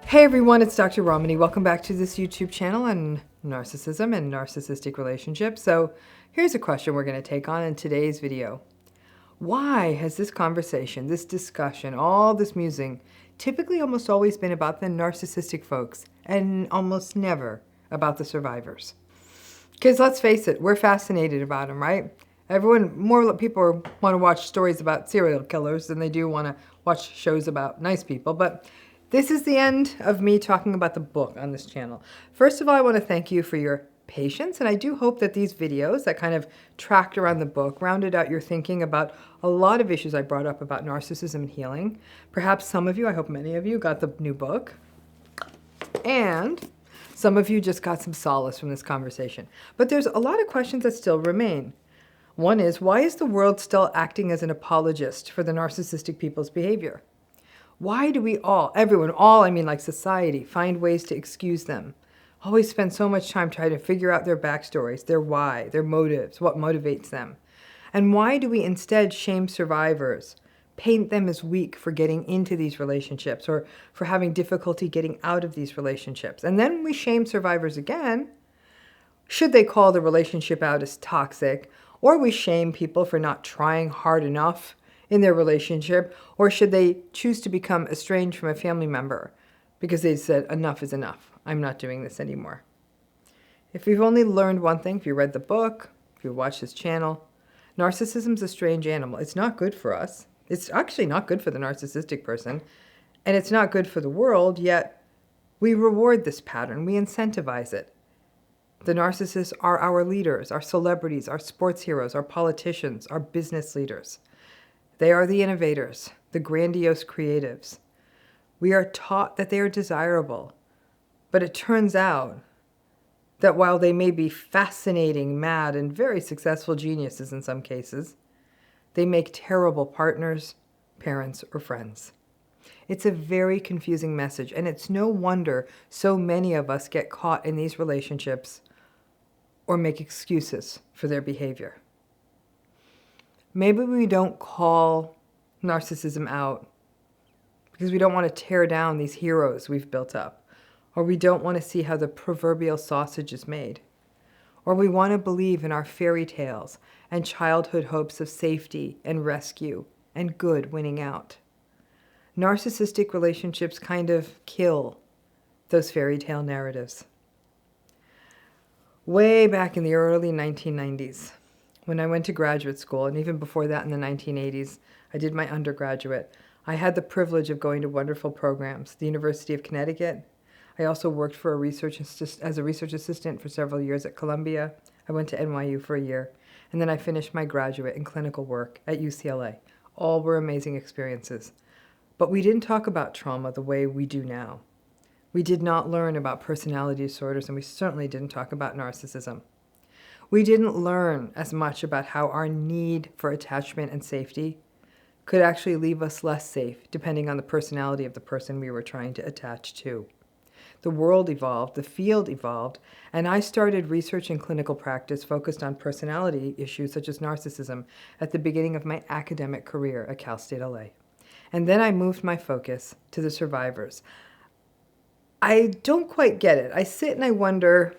Hey everyone, it's Dr. Ramani. Welcome back to this YouTube channel on narcissism and narcissistic relationships. So here's a question we're going to take on in today's video. Why has this conversation, this discussion, all this musing typically almost always been about the narcissistic folks and almost never about the survivors? Because let's face it, we're fascinated about them, right? More people want to watch stories about serial killers than they do want to watch shows about nice people. But this is the end of me talking about the book on this channel. First of all, I want to thank you for your patience, and I do hope that these videos that kind of tracked around the book rounded out your thinking about a lot of issues I brought up about narcissism and healing. Perhaps some of you, I hope many of you, got the new book, and some of you just got some solace from this conversation. But there's a lot of questions that still remain. One is, why is the world still acting as an apologist for the narcissistic people's behavior? Why do we everyone, I mean like society, find ways to excuse them? Always spend so much time trying to figure out their backstories, their why, their motives, what motivates them. And why do we instead shame survivors, paint them as weak for getting into these relationships or for having difficulty getting out of these relationships? And then we shame survivors again, should they call the relationship out as toxic, or we shame people for not trying hard enough in their relationship, or should they choose to become estranged from a family member because they said, enough is enough, I'm not doing this anymore. If you've only learned one thing, if you read the book, if you watch this channel, narcissism's a strange animal. It's not good for us. It's actually not good for the narcissistic person, and it's not good for the world, yet we reward this pattern, we incentivize it. The narcissists are our leaders, our celebrities, our sports heroes, our politicians, our business leaders. They are the innovators, the grandiose creatives. We are taught that they are desirable, but it turns out that while they may be fascinating, mad, and very successful geniuses in some cases, they make terrible partners, parents, or friends. It's a very confusing message, and it's no wonder so many of us get caught in these relationships or make excuses for their behavior. Maybe we don't call narcissism out because we don't want to tear down these heroes we've built up, or we don't want to see how the proverbial sausage is made, or we want to believe in our fairy tales and childhood hopes of safety and rescue and good winning out. Narcissistic relationships kind of kill those fairy tale narratives. Way back in the early 1990s, when I went to graduate school, and even before that in the 1980s, I did my undergraduate. I had the privilege of going to wonderful programs. The University of Connecticut. I also worked for as a research assistant for several years at Columbia. I went to NYU for a year. And then I finished my graduate in clinical work at UCLA. All were amazing experiences. But we didn't talk about trauma the way we do now. We did not learn about personality disorders, and we certainly didn't talk about narcissism. We didn't learn as much about how our need for attachment and safety could actually leave us less safe, depending on the personality of the person we were trying to attach to. The world evolved, the field evolved, and I started research and clinical practice focused on personality issues such as narcissism at the beginning of my academic career at Cal State LA. And then I moved my focus to the survivors. I don't quite get it. I sit and I wonder,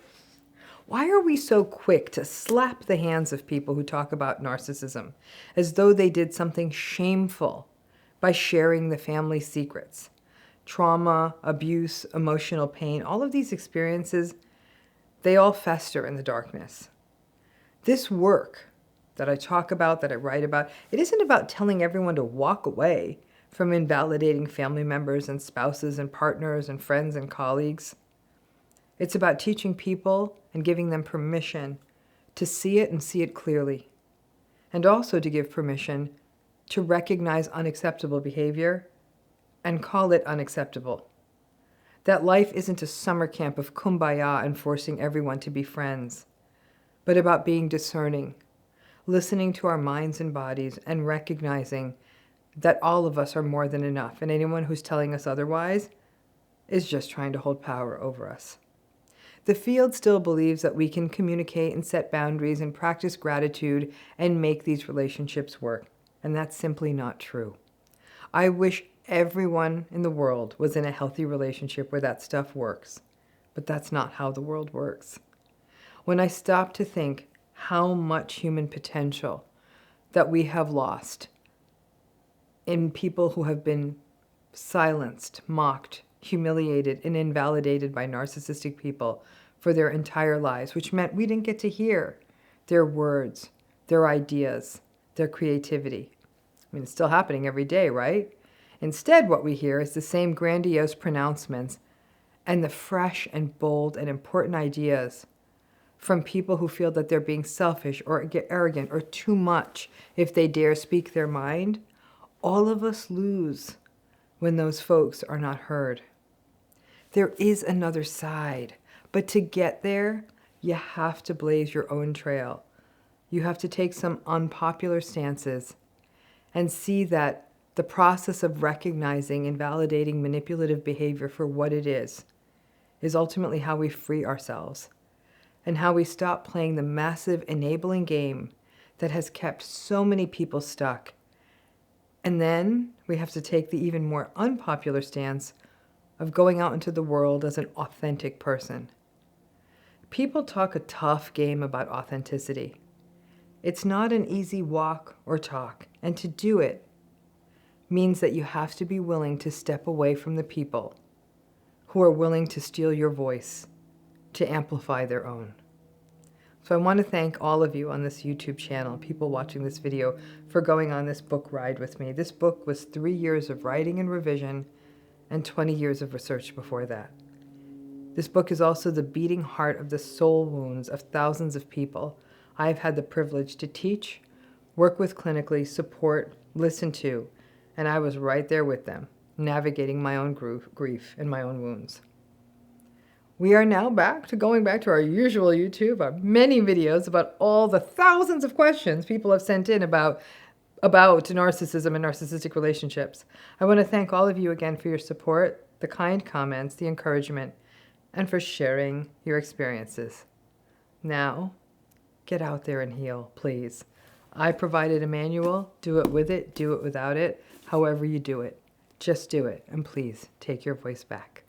why are we so quick to slap the hands of people who talk about narcissism as though they did something shameful by sharing the family secrets? Trauma, abuse, emotional pain, all of these experiences, they all fester in the darkness. This work that I talk about, that I write about, it isn't about telling everyone to walk away from invalidating family members and spouses and partners and friends and colleagues. It's about teaching people and giving them permission to see it and see it clearly, and also to give permission to recognize unacceptable behavior and call it unacceptable. That life isn't a summer camp of kumbaya and forcing everyone to be friends, but about being discerning, listening to our minds and bodies, and recognizing that all of us are more than enough, and anyone who's telling us otherwise is just trying to hold power over us. The field still believes that we can communicate and set boundaries and practice gratitude and make these relationships work, and that's simply not true. I wish everyone in the world was in a healthy relationship where that stuff works. But that's not how the world works. When I stop to think how much human potential that we have lost in people who have been silenced, mocked, humiliated, and invalidated by narcissistic people for their entire lives, which meant we didn't get to hear their words, their ideas, their creativity. I mean, it's still happening every day, right? Instead, what we hear is the same grandiose pronouncements and the fresh and bold and important ideas from people who feel that they're being selfish or arrogant or too much if they dare speak their mind. All of us lose when those folks are not heard. There is another side, but to get there, you have to blaze your own trail. You have to take some unpopular stances and see that the process of recognizing and validating manipulative behavior for what it is ultimately how we free ourselves and how we stop playing the massive enabling game that has kept so many people stuck. And then we have to take the even more unpopular stance of going out into the world as an authentic person. People talk a tough game about authenticity. It's not an easy walk or talk, and to do it means that you have to be willing to step away from the people who are willing to steal your voice to amplify their own. So I want to thank all of you on this YouTube channel, people watching this video, for going on this book ride with me. This book was 3 years of writing and revision and 20 years of research before that. This book is also the beating heart of the soul wounds of thousands of people I've had the privilege to teach, work with clinically, support, listen to, and I was right there with them, navigating my own grief and my own wounds. We are now going back to our usual YouTube, our many videos about all the thousands of questions people have sent in about narcissism and narcissistic relationships. I want to thank all of you again for your support, the kind comments, the encouragement, and for sharing your experiences. Now, get out there and heal, please. I provided a manual. Do it with it, do it without it, however you do it. Just do it, and please take your voice back.